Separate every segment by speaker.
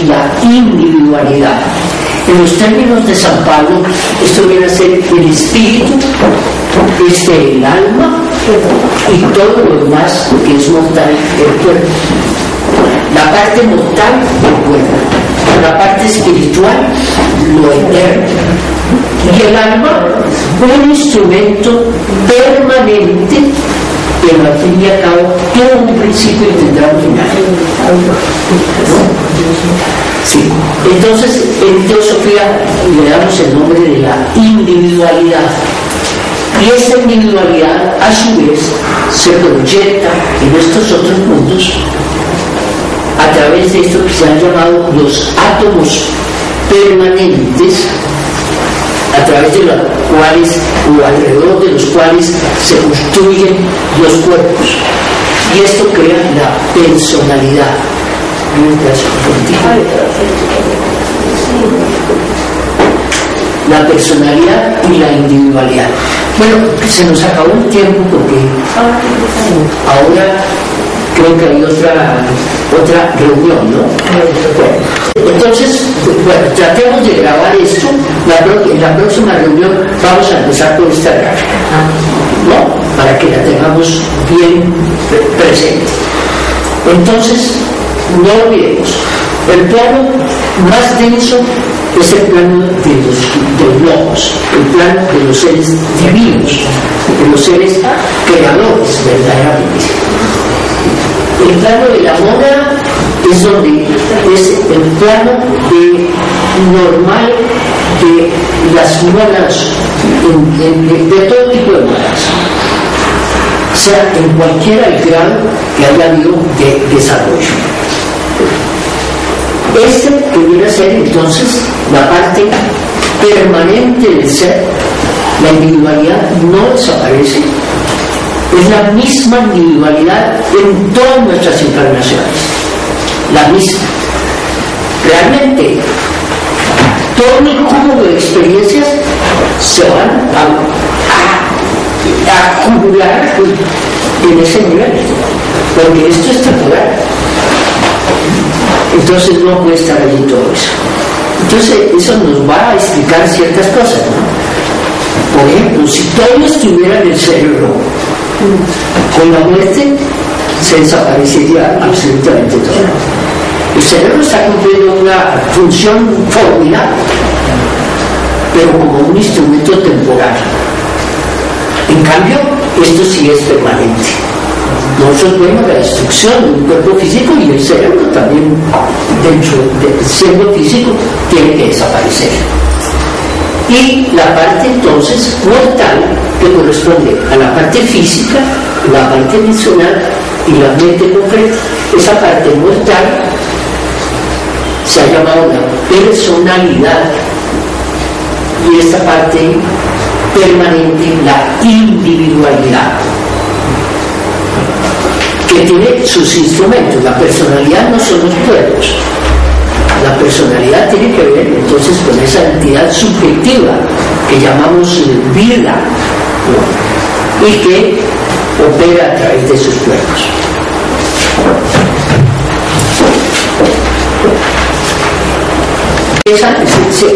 Speaker 1: la individualidad. En los términos de San Pablo, esto viene a ser el espíritu, el alma y todo lo demás que es mortal del cuerpo. La parte mortal del cuerpo, la parte espiritual, lo eterno. Y el alma, un instrumento permanente, pero al fin y al cabo tiene un principio y tendrá un final. Sí. Entonces, en teosofía le damos el nombre de la individualidad. Y esta individualidad, a su vez, se proyecta en estos otros mundos a través de esto que se han llamado los átomos permanentes, a través de los cuales o alrededor de los cuales se construyen los cuerpos. Y esto crea la personalidad. La personalidad y la individualidad. Bueno, se nos acabó el tiempo porque ahora creo que hay otra reunión, ¿no? Bueno, entonces, bueno, tratemos de grabar esto. En la próxima reunión vamos a empezar con esta gráfica, ¿no? Para que la tengamos bien presente. Entonces, no olvidemos, el plano más denso es el plano de los logos, el plano de los seres divinos, de los seres creadores verdaderamente. El plano de la mónada es donde es el plano normal de las mónadas, de todo tipo de mónadas, sea en cualquiera el grado que haya habido de desarrollo. Este pudiera ser entonces la parte permanente del ser. La individualidad no desaparece, es la misma individualidad en todas nuestras encarnaciones, la misma. Realmente todo el cúmulo de experiencias se van a acumular en ese nivel, porque esto es temporal. Entonces no puede estar allí todo eso. Entonces eso nos va a explicar ciertas cosas, ¿no? Por ejemplo, si todo estuviera en el cerebro, con la muerte se desaparecería absolutamente todo. El cerebro está cumpliendo una función formidable, pero como un instrumento temporal. En cambio, esto sí es permanente. Nosotros vemos la destrucción de un cuerpo físico y el cerebro también, dentro del siendo físico, tiene que desaparecer. Y la parte entonces mortal, que corresponde a la parte física, la parte emocional y la mente concreta, esa parte mortal se ha llamado la personalidad, y esta parte permanente, la individualidad, que tiene sus instrumentos. La personalidad no son los cuerpos. La personalidad tiene que ver entonces con esa entidad subjetiva que llamamos vida, ¿no? Y que opera a través de sus cuerpos.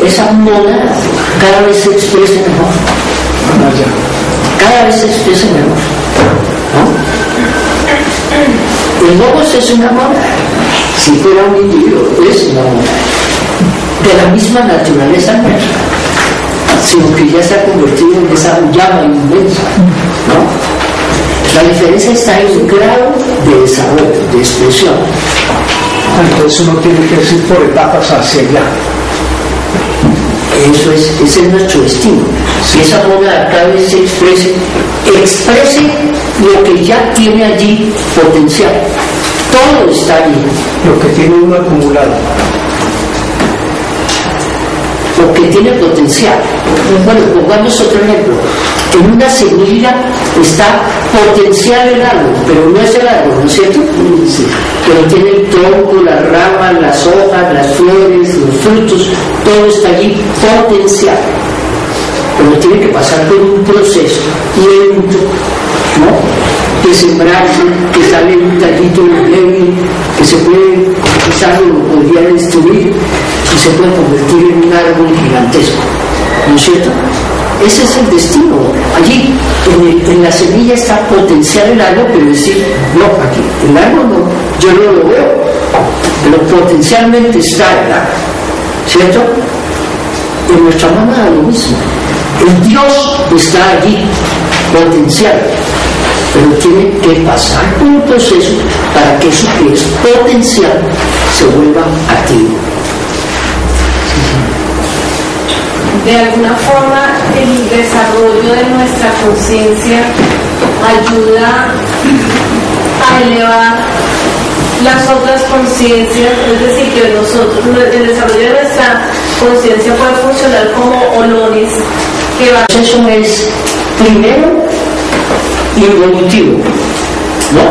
Speaker 1: Esa mónada cada vez se expresa mejor. Cada vez se expresa mejor, ¿no? El logos es una mónada. Si fuera un individuo, es una mónada de la misma naturaleza nuestra, sino que ya se ha convertido en esa llama inmensa, ¿no? La diferencia está en el grado de desarrollo, de expresión.
Speaker 2: Entonces uno tiene que ir por etapas hacia allá.
Speaker 1: Eso es, ese es nuestro destino. Si esa mónada cada vez se exprese lo que ya tiene allí potencial. Todo está allí.
Speaker 2: Lo que tiene uno acumulado.
Speaker 1: Lo que tiene potencial. Bueno, pongamos otro ejemplo. En una semilla está potencial el árbol, pero no es el árbol, ¿no es cierto? Sí. Pero tiene el tronco, las ramas, las hojas, las flores, los frutos, todo está allí potencial. Pero tiene que pasar por un proceso lento, ¿no? Que sembrarse, que sale un tallito débil, que se puede árbol lo podría destruir y se puede convertir en un árbol gigantesco, ¿no es cierto? Ese es el destino. Allí, en la semilla está potenciar el árbol, pero decir, no, aquí, el árbol no, yo no lo veo, pero potencialmente está el árbol, ¿cierto? En nuestra mano es lo mismo. El Dios está allí, potencial, pero tiene que pasar por un proceso para que eso que es potencial se vuelva activo.
Speaker 3: De alguna forma, el desarrollo de nuestra conciencia ayuda a elevar las otras conciencias, es decir, que nosotros, el desarrollo de nuestra conciencia puede funcionar como olones que van.
Speaker 1: Eso es primero involutivo, ¿no?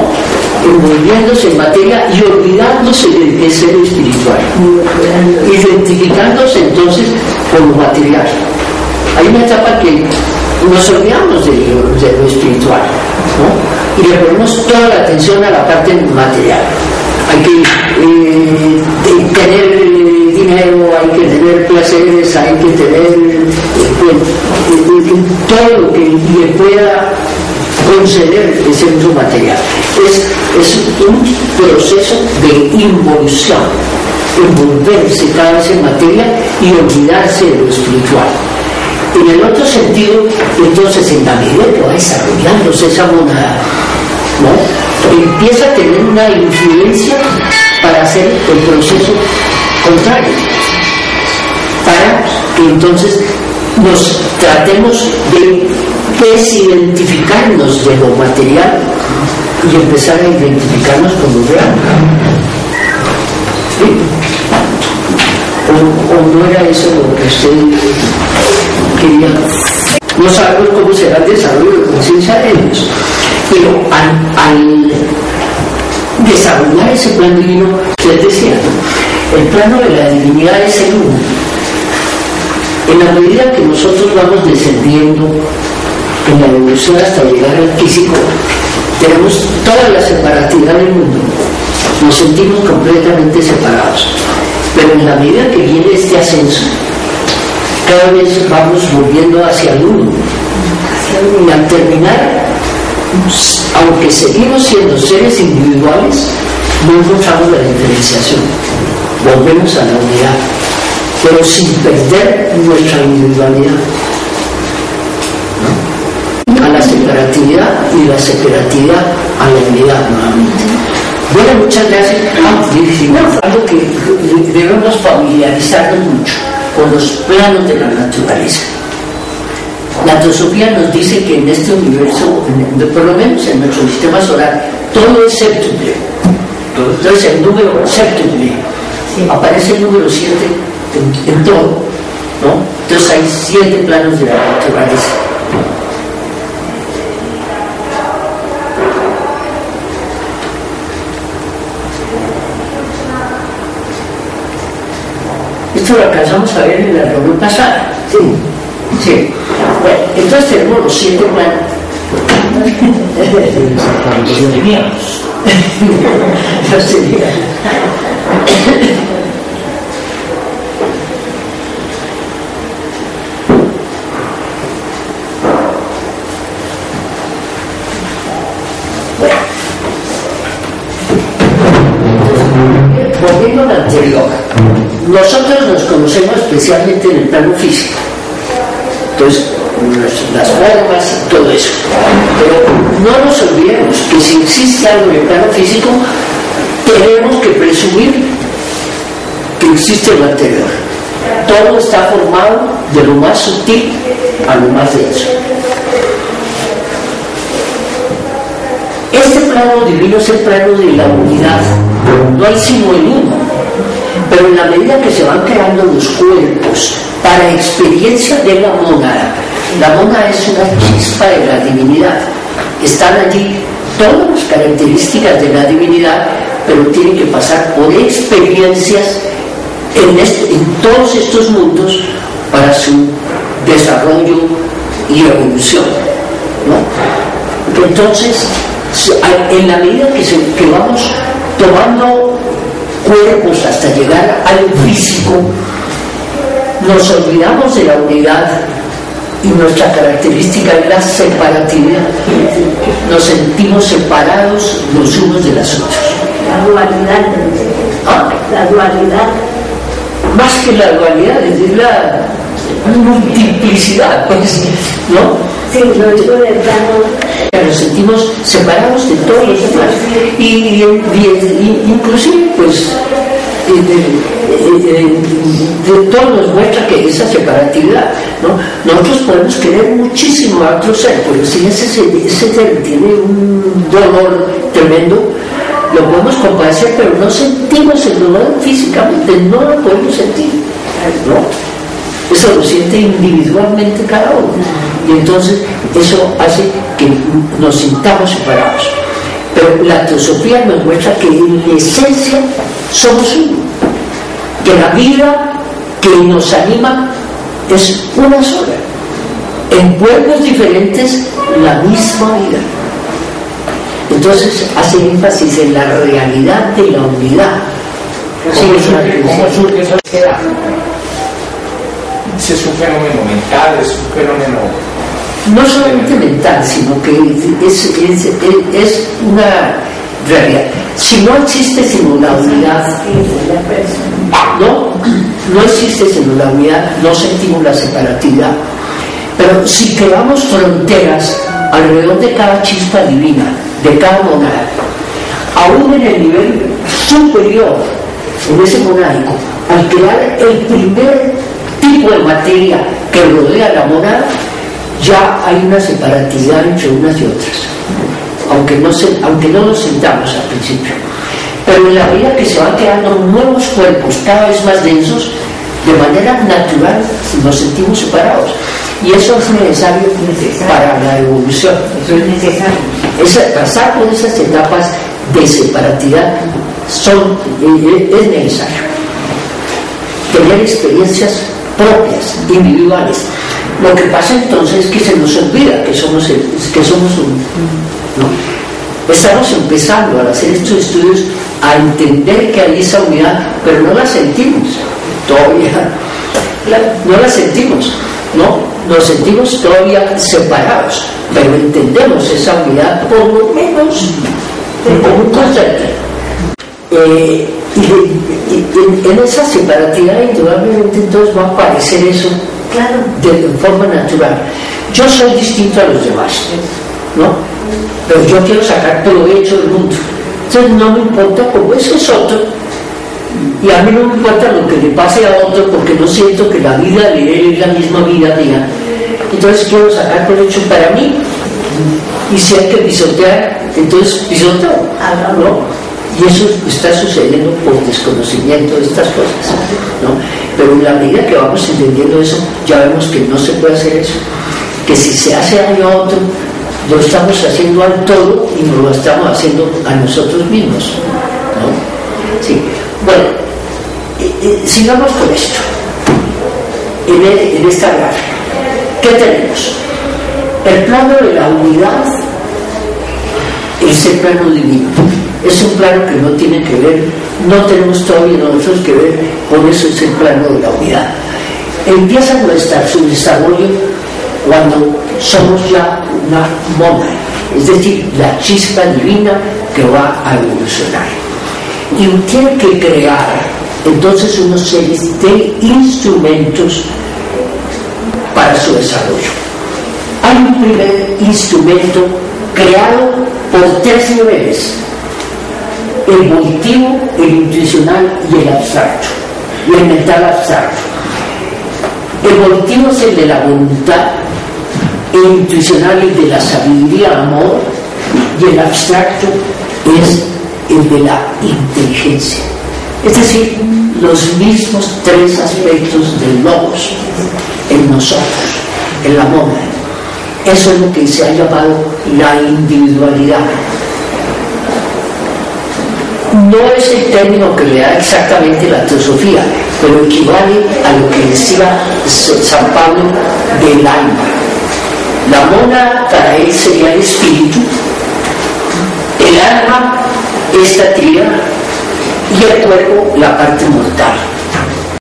Speaker 1: Envolviéndose en materia y olvidándose del que es ser espiritual, identificándose entonces con lo material. Hay una etapa que nos olvidamos de lo espiritual, ¿no? Y le ponemos toda la atención a la parte material. Hay que tener dinero, hay que tener placeres, hay que tener todo lo que le pueda conceder ese uso material. Es un proceso de involución, envolverse cada vez en materia y olvidarse de lo espiritual. En el otro sentido, entonces, en la medida que va desarrollándose esa monada, ¿no?, empieza a tener una influencia para hacer el proceso contrario, para que entonces nos tratemos de desidentificarnos de lo material y empezar a identificarnos con lo real. ¿Sí? ¿O no era eso lo que usted quería? No sabemos cómo será el desarrollo de conciencia de ellos, pero al desarrollar ese plan divino, usted decía, ¿no?, el plano de la divinidad es el uno. En la medida que nosotros vamos descendiendo en la evolución hasta llegar al físico, tenemos toda la separatividad del mundo, nos sentimos completamente separados, pero en la medida que viene este ascenso, cada vez vamos volviendo hacia el uno, y al terminar, aunque seguimos siendo seres individuales, no encontramos la diferenciación, volvemos a la unidad, pero sin perder nuestra individualidad, ¿no?, a la separatividad y la separatividad a la unidad nuevamente. Bueno, muchas gracias. Algo que debemos familiarizarnos mucho con los planos de la naturaleza. La teosofía nos dice que en este universo, por lo menos en nuestro sistema solar, todo es séptuple. Entonces el número séptuple, aparece el número 7 en todo, ¿no? Entonces hay 7 planos de la naturaleza. Esto lo alcanzamos a ver en la reunión pasada. Sí. Sí. Bueno, entonces tenemos los 7 planos. Los teníamos. Los teníamos. Volviendo a lo anterior, nosotros nos conocemos especialmente en el plano físico, entonces las formas y todo eso, pero no nos olvidemos que si existe algo en el plano físico, tenemos que presumir que existe lo anterior. Todo está formado de lo más sutil a lo más denso. Este plano divino es el plano de la unidad, no hay sino el uno, pero en la medida que se van creando los cuerpos para experiencia de la mónada es una chispa de la divinidad, están allí todas las características de la divinidad, pero tienen que pasar por experiencias en todos estos mundos para su desarrollo y evolución, ¿no? Entonces, en la medida que vamos tomando cuerpos hasta llegar al físico, nos olvidamos de la unidad y nuestra característica es la separatividad. Nos sentimos separados los unos de los otros.
Speaker 4: La dualidad.
Speaker 1: ¿Ah?
Speaker 4: La dualidad.
Speaker 1: Más que la dualidad, es decir, la multiplicidad, pues, ¿no?
Speaker 4: Sí, lo digo de plano.
Speaker 1: Nos sentimos separados de todos los demás. Y inclusive, pues, de todo nos muestra que esa separatividad, ¿no? Nosotros podemos querer muchísimo a otro ser, pero si ese ser tiene un dolor tremendo, lo podemos compadecer, pero no sentimos el dolor físicamente, no lo podemos sentir, ¿no? Eso lo siente individualmente cada uno, y entonces eso hace que nos sintamos separados. Pero la teosofía nos muestra que en esencia somos uno, que la vida que nos anima es una sola, en cuerpos diferentes la misma vida. Entonces hace énfasis en la realidad de la unidad.
Speaker 5: ¿Cómo surge esa idea? Si es un fenómeno mental, es un fenómeno...
Speaker 1: No solamente mental, sino que es una realidad. Si no existe sino la unidad, no existe sino la unidad, no sentimos la separatividad. Pero si creamos fronteras alrededor de cada chispa divina, de cada monada, aún en el nivel superior, en ese monádico, al crear el primer tipo de materia que rodea la monada, ya hay una separatividad entre unas y otras, aunque no nos sintamos al principio. Pero en la medida que se van creando nuevos cuerpos cada vez más densos, de manera natural nos sentimos separados. Y eso es necesario para la evolución.
Speaker 4: Eso es necesario.
Speaker 1: Pasar por esas etapas de separatividad es necesario. Tener experiencias propias, individuales. Lo que pasa entonces es que se nos olvida que somos uno, ¿no? Estamos empezando al hacer estos estudios a entender que hay esa unidad, pero no la sentimos todavía, no la sentimos, ¿no? Nos sentimos todavía separados, pero entendemos esa unidad por lo menos como un concepto. Y en esa separatividad indudablemente entonces va a aparecer eso, claro, de forma natural. Yo soy distinto a los demás, ¿no? Pero yo quiero sacar provecho del mundo. Entonces no me importa cómo ese es otro, y a mí no me importa lo que le pase a otro, porque no siento que la vida de él es la misma vida mía. Entonces quiero sacar provecho para mí, y si hay que pisotear, entonces pisoteo, ¿no? Y eso está sucediendo por desconocimiento de estas cosas, ¿no? Pero en la medida que vamos entendiendo eso, ya vemos que no se puede hacer eso, que si se hace daño a otro, lo estamos haciendo al todo y no lo estamos haciendo a nosotros mismos, ¿no? Sí. Bueno, sigamos con esto. En esta gráfica, ¿qué tenemos? El plano de la unidad es el plano divino. Es un plano que no tiene que ver, no tenemos todavía nosotros que ver, por eso es el plano de la unidad. Empieza su desarrollo cuando somos ya una mónada, es decir, la chispa divina que va a evolucionar. Y tiene que crear entonces unos series de instrumentos para su desarrollo. Hay un primer instrumento creado por 3 niveles: el volitivo, el intuicional y el abstracto, y el mental abstracto. El volitivo es el de la voluntad, el intuicional el de la sabiduría, amor, y el abstracto es el de la inteligencia. Es decir, los mismos 3 aspectos del logos en nosotros, en la mónada. Eso es lo que se ha llamado la individualidad. No es el término que le da exactamente la teosofía, pero equivale a lo que decía San Pablo del alma. La mónada para él sería el espíritu, el alma esta tierra, y y el cuerpo la parte mortal.